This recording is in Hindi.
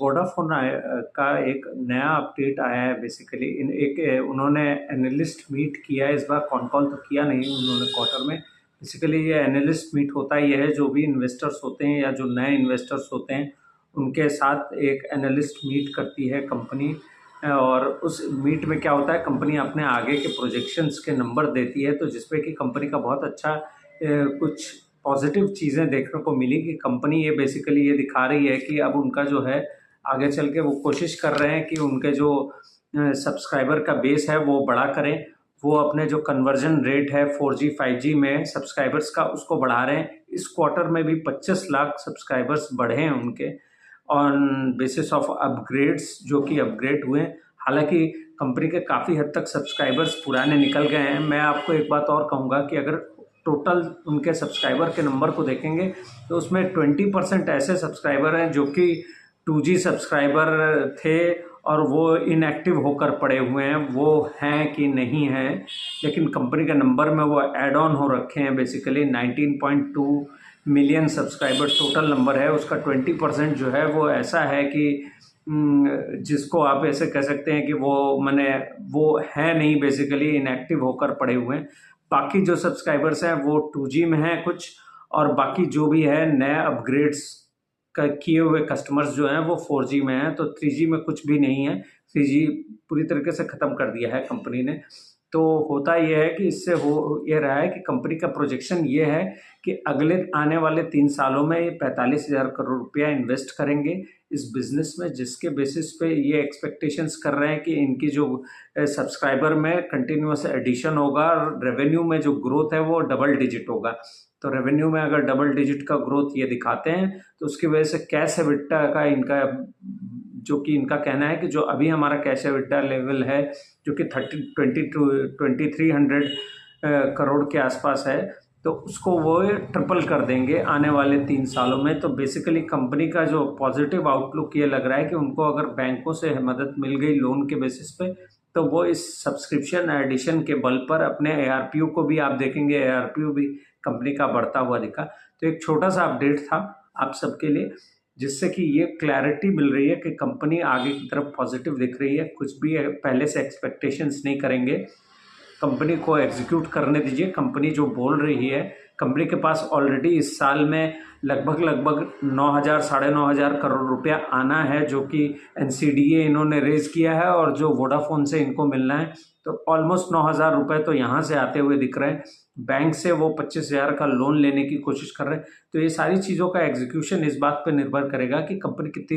वोडाफ़ोन का एक नया अपडेट आया है बेसिकली उन्होंने एनालिस्ट मीट किया है। इस बार कॉन कॉल तो किया नहीं उन्होंने क्वार्टर में। बेसिकली ये एनालिस्ट मीट होता ही है, जो भी इन्वेस्टर्स होते हैं या जो नए इन्वेस्टर्स होते हैं उनके साथ एक एनालिस्ट मीट करती है कंपनी। और उस मीट में क्या होता है, कंपनी अपने आगे के प्रोजेक्शंस के नंबर देती है, तो जिसपे कि कंपनी का बहुत अच्छा कुछ पॉजिटिव चीज़ें देखने को मिली कि कंपनी ये बेसिकली ये दिखा रही है कि अब उनका जो है आगे चल के वो कोशिश कर रहे हैं कि उनके जो सब्सक्राइबर का बेस है वो बड़ा करें। वो अपने जो कन्वर्जन रेट है 4G 5G में सब्सक्राइबर्स का उसको बढ़ा रहे हैं। इस क्वार्टर में भी 25 लाख सब्सक्राइबर्स बढ़े हैं उनके ऑन बेसिस ऑफ अपग्रेड्स जो कि अपग्रेड हुए। हालांकि कंपनी के काफ़ी हद तक सब्सक्राइबर्स पुराने निकल गए हैं। मैं आपको एक बात और कहूँगा कि अगर टोटल उनके सब्सक्राइबर के नंबर को देखेंगे तो उसमें 20% ऐसे सब्सक्राइबर हैं जो कि 2G सब्सक्राइबर थे और वो इनएक्टिव होकर पड़े हुए हैं। वो हैं कि नहीं हैं, लेकिन कंपनी के नंबर में वो ऐड ऑन हो रखे हैं। Basically 19.2 million subscriber total number है, उसका 20% जो है वो ऐसा है कि जिसको आप ऐसे कह सकते हैं कि वो माने वो है नहीं, बेसिकली इनएक्टिव होकर पड़े हुए हैं। बाकी जो सब्सक्राइबर्स हैं वो 2G में हैं कुछ, और बाकी जो भी है नए अपग्रेड्स किए हुए कस्टमर्स जो हैं वो 4G में हैं। तो 3G में कुछ भी नहीं है। 3G पूरी तरीके से ख़त्म कर दिया है कंपनी ने। तो होता ये है कि इससे हो ये रहा है कि कंपनी का प्रोजेक्शन ये है कि अगले आने वाले 3 सालों में ये 45,000 करोड़ रुपया इन्वेस्ट करेंगे इस बिज़नेस में, जिसके बेसिस पे ये एक्सपेक्टेशंस कर रहे हैं कि इनकी जो सब्सक्राइबर में कंटिन्यूअस एडिशन होगा और रेवेन्यू में जो ग्रोथ है वो डबल डिजिट होगा। तो रेवेन्यू में अगर डबल डिजिट का ग्रोथ ये दिखाते हैं तो उसकी वजह से कैश एबिटा का इनका जो कि इनका कहना है कि जो अभी हमारा कैश एबिटा लेवल है जो कि 2300 करोड़ के आसपास है, तो उसको वो ट्रिपल कर देंगे आने वाले 3 सालों में। तो बेसिकली कंपनी का जो पॉजिटिव आउटलुक ये लग रहा है कि उनको अगर बैंकों से मदद मिल गई लोन के बेसिस पे, तो वो इस सब्सक्रिप्शन एडिशन के बल पर अपने ARPU को भी आप देखेंगे, ARPU भी कंपनी का बढ़ता हुआ दिखा। तो एक छोटा सा अपडेट था आप सबके लिए, जिससे कि ये क्लैरिटी मिल रही है कि कंपनी आगे की तरफ पॉजिटिव दिख रही है। कुछ भी पहले से एक्सपेक्टेशंस नहीं करेंगे, कंपनी को एग्जीक्यूट करने दीजिए। कंपनी जो बोल रही है, कंपनी के पास ऑलरेडी इस साल में लगभग 9,000 साढ़े 9,000 करोड़ रुपया आना है, जो कि NCDA इन्होंने रेज किया है और जो वोडाफोन से इनको मिलना है। तो ऑलमोस्ट 9,000 रुपये तो यहाँ से आते हुए दिख रहे हैं। बैंक से वो 25,000 का लोन लेने की कोशिश कर रहे हैं। तो ये सारी चीज़ों का एग्जीक्यूशन इस बात पर निर्भर करेगा कि कंपनी कितनी